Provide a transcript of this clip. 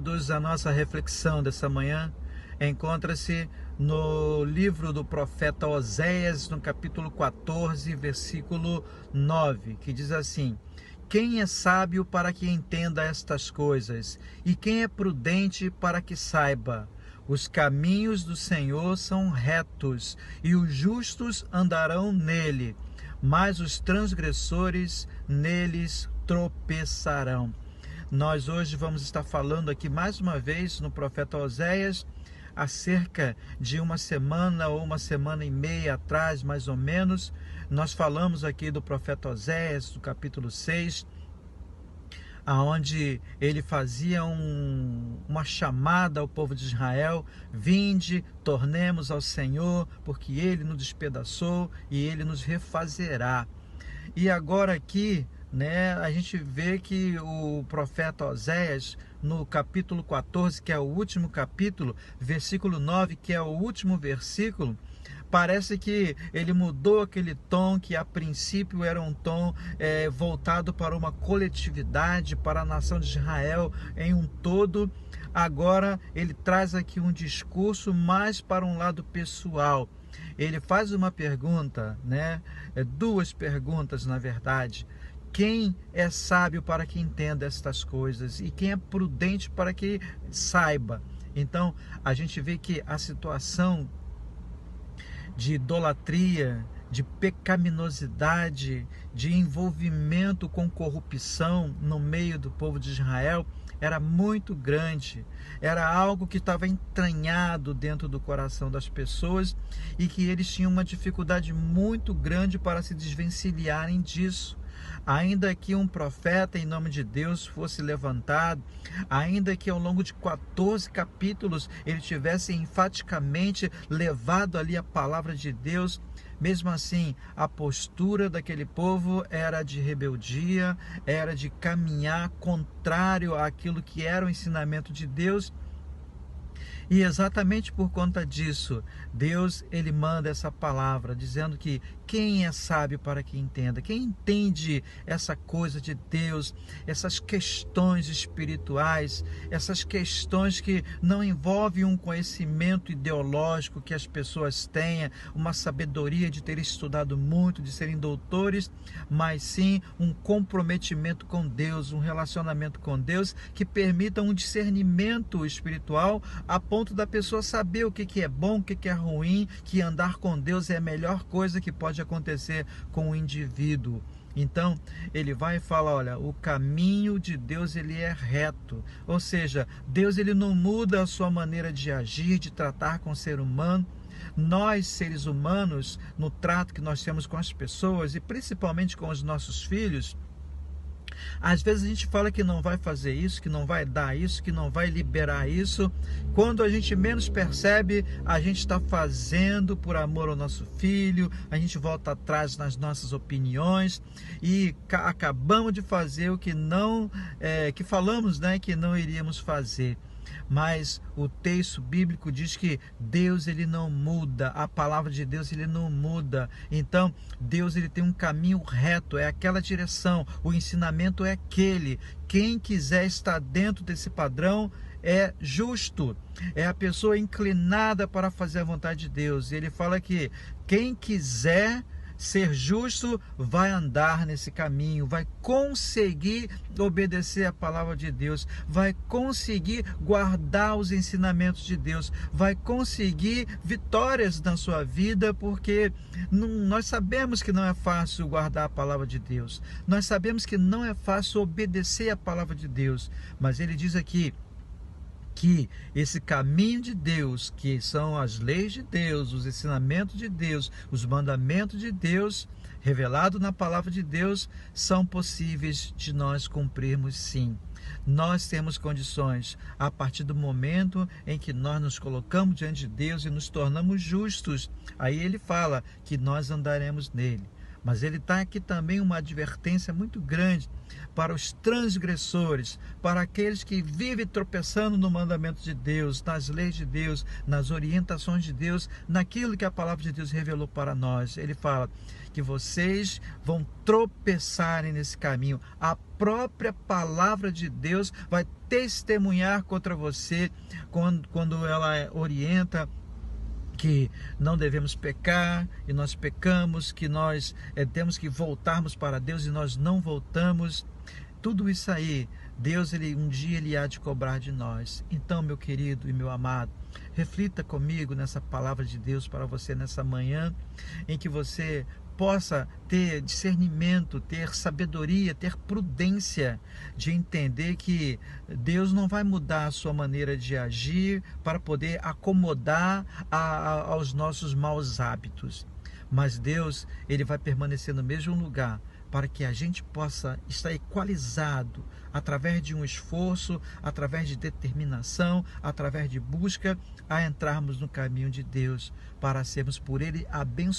queridos, a nossa reflexão dessa manhã encontra-se no livro do profeta Oséias, no capítulo 14, versículo 9, que diz assim: quem é sábio para que entenda estas coisas? E quem é prudente para que saiba? Os caminhos do Senhor são retos, e os justos andarão nele, mas os transgressores neles tropeçarão. Nós hoje vamos estar falando aqui mais uma vez no profeta Oséias, há cerca de uma semana ou uma semana e meia atrás, mais ou menos, nós falamos aqui do profeta Oséias, do capítulo 6, aonde ele fazia uma chamada ao povo de Israel: vinde, tornemos ao Senhor, porque ele nos despedaçou e ele nos refazerá. E agora aqui, a gente vê que o profeta Oséias, no capítulo 14, que é o último capítulo, versículo 9, que é o último versículo, parece que ele mudou aquele tom que a princípio era um tom voltado para uma coletividade, para a nação de Israel em um todo. Agora ele traz aqui um discurso mais para um lado pessoal. Ele faz uma pergunta, duas perguntas na verdade. Quem é sábio para que entenda estas coisas? E quem é prudente para que saiba? Então, a gente vê que a situação de idolatria, de pecaminosidade, de envolvimento com corrupção no meio do povo de Israel era muito grande, era algo que estava entranhado dentro do coração das pessoas e que eles tinham uma dificuldade muito grande para se desvencilharem disso. Ainda que um profeta em nome de Deus fosse levantado, ainda que ao longo de 14 capítulos ele tivesse enfaticamente levado ali a palavra de Deus, mesmo assim a postura daquele povo era de rebeldia, era de caminhar contrário àquilo que era o ensinamento de Deus. E exatamente por conta disso, Deus ele manda essa palavra dizendo que quem é sábio para que entenda, quem entende essa coisa de Deus, essas questões espirituais, essas questões que não envolvem um conhecimento ideológico que as pessoas tenham, uma sabedoria de terem estudado muito, de serem doutores, mas sim um comprometimento com Deus, um relacionamento com Deus que permita um discernimento espiritual a ponto da pessoa saber o que é bom, o que é ruim, que andar com Deus é a melhor coisa que pode acontecer com o indivíduo. Então, ele vai e fala, olha, o caminho de Deus ele é reto, ou seja, Deus ele não muda a sua maneira de agir, de tratar com o ser humano. Nós, seres humanos, no trato que nós temos com as pessoas e principalmente com os nossos filhos, às vezes a gente fala que não vai fazer isso, que não vai dar isso, que não vai liberar isso. Quando a gente menos percebe, a gente está fazendo por amor ao nosso filho, a gente volta atrás nas nossas opiniões e acabamos de fazer o que não, que falamos, que não iríamos fazer. Mas o texto bíblico diz que Deus ele não muda, a palavra de Deus ele não muda. Então Deus ele tem um caminho reto, é aquela direção, o ensinamento é aquele. Quem quiser estar dentro desse padrão é justo, é a pessoa inclinada para fazer a vontade de Deus. E ele fala que quem quiser ser justo vai andar nesse caminho, vai conseguir obedecer a palavra de Deus, vai conseguir guardar os ensinamentos de Deus, vai conseguir vitórias na sua vida, porque nós sabemos que não é fácil guardar a palavra de Deus, nós sabemos que não é fácil obedecer a palavra de Deus, mas ele diz aqui que esse caminho de Deus, que são as leis de Deus, os ensinamentos de Deus, os mandamentos de Deus, revelado na palavra de Deus, são possíveis de nós cumprirmos sim. Nós temos condições, a partir do momento em que nós nos colocamos diante de Deus e nos tornamos justos, aí ele fala que nós andaremos nele. Mas ele está aqui também uma advertência muito grande para os transgressores, para aqueles que vivem tropeçando no mandamento de Deus, nas leis de Deus, nas orientações de Deus, naquilo que a palavra de Deus revelou para nós. Ele fala que vocês vão tropeçarem nesse caminho. A própria palavra de Deus vai testemunhar contra você quando ela orienta que não devemos pecar, e nós pecamos, que nós temos que voltarmos para Deus e nós não voltamos. Tudo isso aí, Deus um dia ele há de cobrar de nós. Então, meu querido e meu amado, reflita comigo nessa palavra de Deus para você nessa manhã, em que você possa ter discernimento, ter sabedoria, ter prudência de entender que Deus não vai mudar a sua maneira de agir para poder acomodar aos nossos maus hábitos. Mas Deus, ele vai permanecer no mesmo lugar para que a gente possa estar equalizado através de um esforço, através de determinação, através de busca a entrarmos no caminho de Deus, para sermos por ele abençoados.